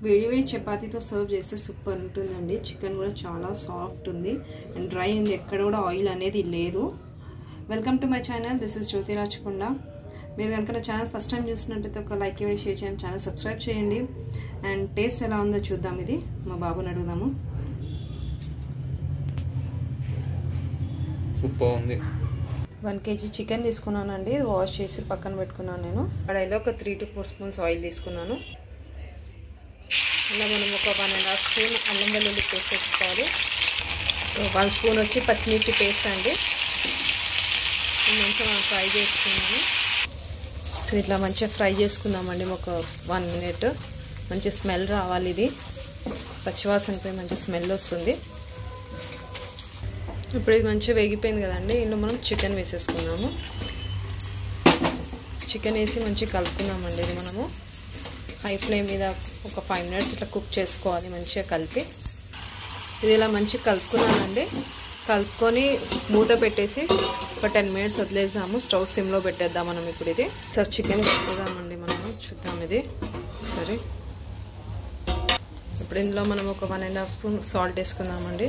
వేడి వేడి చపాతీతో సర్వ్ చేస్తే సూపర్ ఉంటుందండి. చికెన్ కూడా చాలా సాఫ్ట్ ఉంది అండ్ డ్రై ఉంది, ఎక్కడ కూడా ఆయిల్ అనేది లేదు. Welcome to my channel, this is Jyothi Rachakonda. మీరు కనుక నా ఛానల్ ఫస్ట్ టైం చూసినట్టయితే ఒక లైక్ ఇవ్వండి, షేర్ చేయండి, ఛానల్ సబ్స్క్రైబ్ చేయండి. అండ్ టేస్ట్ ఎలా ఉందో చూద్దాం. ఇది మా బాబుని అడుగుదాము. సూపర్ ఉంది. 1 kg చికెన్ తీసుకున్నానండి, వాష్ చేసి పక్కన పెట్టుకున్నాను. నేను కడాయిలో ఒక 3 to 4 స్పూన్స్ ఆయిల్ తీసుకున్నాను. ఇలా మనం ఒక 1.5 స్పూన్ అల్లం వెల్లుల్లి పేస్ట్ వేసుకోవాలి. 1 స్పూన్ వచ్చి పచ్చిమిర్చి పేస్ట్ అండి. మంచిగా మనం ఫ్రై చేసుకున్నాము. ఇట్లా మంచిగా ఫ్రై చేసుకుందామండి ఒక 1 minute. మంచి స్మెల్ రావాలి, ఇది పచ్చివాసనపై మంచి స్మెల్ వస్తుంది. ఇప్పుడు ఇది మంచిగా వేగిపోయింది కదండి, ఇందులో మనం చికెన్ వేసేసుకున్నాము. చికెన్ వేసి మంచిగా కలుపుకున్నామండి. ఇది మనము హై ఫ్లేమ్ మీద ఒక 5 minutes ఇట్లా కుక్ చేసుకోవాలి మంచిగా కలిపి. ఇది ఇలా మంచిగా కలుపుకున్నానండి. కలుపుకొని మూత పెట్టేసి ఒక 10 minutes వదిలేద్దాము. స్టవ్ సిమ్లో పెట్టేద్దాం మనం. ఇప్పుడు ఇది సార్ చికెన్ వేసేద్దామండి మనము. చూద్దాం ఇది సరే. ఇప్పుడు ఇందులో మనం ఒక 1.5 స్పూన్ సాల్ట్ వేసుకుందామండి.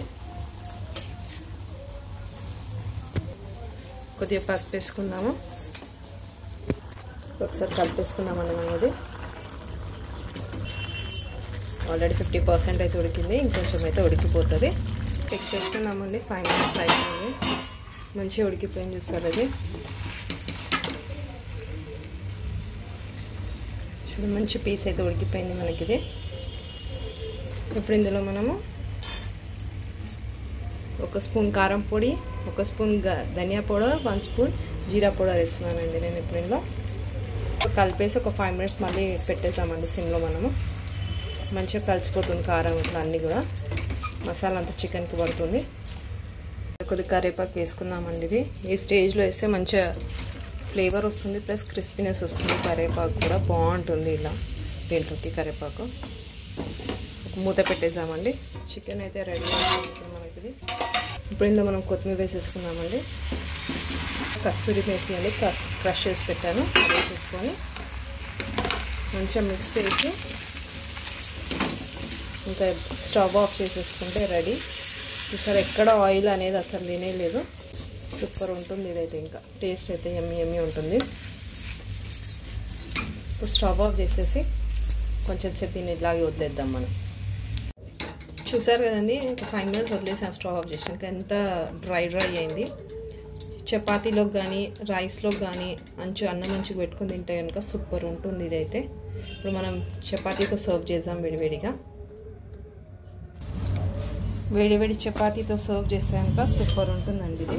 కొద్దిగా పసుపు వేసుకుందాము. ఒకసారి కలిపేసుకుందామండి మనం. ఇది ఆల్రెడీ 50% అయితే ఉడికింది, ఇంకొంచెం అయితే ఉడికిపోతుంది. చెక్ చేసుకుందామండి. 5 minutes అయిపోయింది, మంచిగా ఉడికిపోయింది. చూస్తారు అది చూడండి, మంచి పీస్ అయితే ఉడికిపోయింది మనకి ఇది. ఇప్పుడు ఇందులో మనము 1 స్పూన్ కారం పొడి, 1 స్పూన్ ధనియా పౌడర్, 1 స్పూన్ జీరా పౌడర్ వేస్తున్నానండి నేను. ఇప్పుడు ఇందులో కలిపేసి ఒక 5 minutes మళ్ళీ పెట్టేసామండి సిమ్లో. మనము మంచిగా కలిసిపోతుంది కారం ఇట్లా అన్నీ కూడా, మసాలా అంతా చికెన్కి పడుతుంది. కొద్దిగా కరివేపాకు వేసుకుందామండి. ఇది ఈ స్టేజ్లో వేస్తే మంచిగా ఫ్లేవర్ వస్తుంది, ప్లస్ క్రిస్పీనెస్ వస్తుంది. కరివేపాకు కూడా బాగుంటుంది ఇలా దీంట్లోకి కరివేపాకు. మూత పెట్టేసామండి. చికెన్ అయితే రెడీ అవుతుంది మనకి. ఇప్పుడు ఇందులో మనం కొత్తిమీర వేసేసుకుందామండి. కస్తూరి వేసి అండి క్రష్ చేసి పెట్టాను, వేసేసుకొని మంచిగా మిక్స్ చేసి ఇంకా స్టవ్ ఆఫ్ చేసేసుకుంటే రెడీ. చూసారు, ఎక్కడ ఆయిల్ అనేది అసలు లేనేలేదు. సూపర్ ఉంటుంది ఇదైతే. ఇంకా టేస్ట్ అయితే యమ్మీ యమ్మీ ఉంటుంది. ఇప్పుడు స్టవ్ ఆఫ్ చేసేసి కొంచెం సేపు దీన్ని ఇలాగే వదిలేద్దాం మనం. చూసారు కదండి, ఒక 5 minutes వదిలేసాను స్టవ్ ఆఫ్ చేసాక. ఎంత డ్రై అయింది. చపాతీలోకి కానీ రైస్లోకి కానీ అన్నం మంచిగా పెట్టుకుని తింటే కనుక సూపర్ ఉంటుంది ఇదైతే. ఇప్పుడు మనం చపాతీతో సర్వ్ చేద్దాం వేడివేడిగా. వేడివేడి చపాతీతో సర్వ్ చేస్తే కనుక సూపర్ ఉంటుందండి ఇది.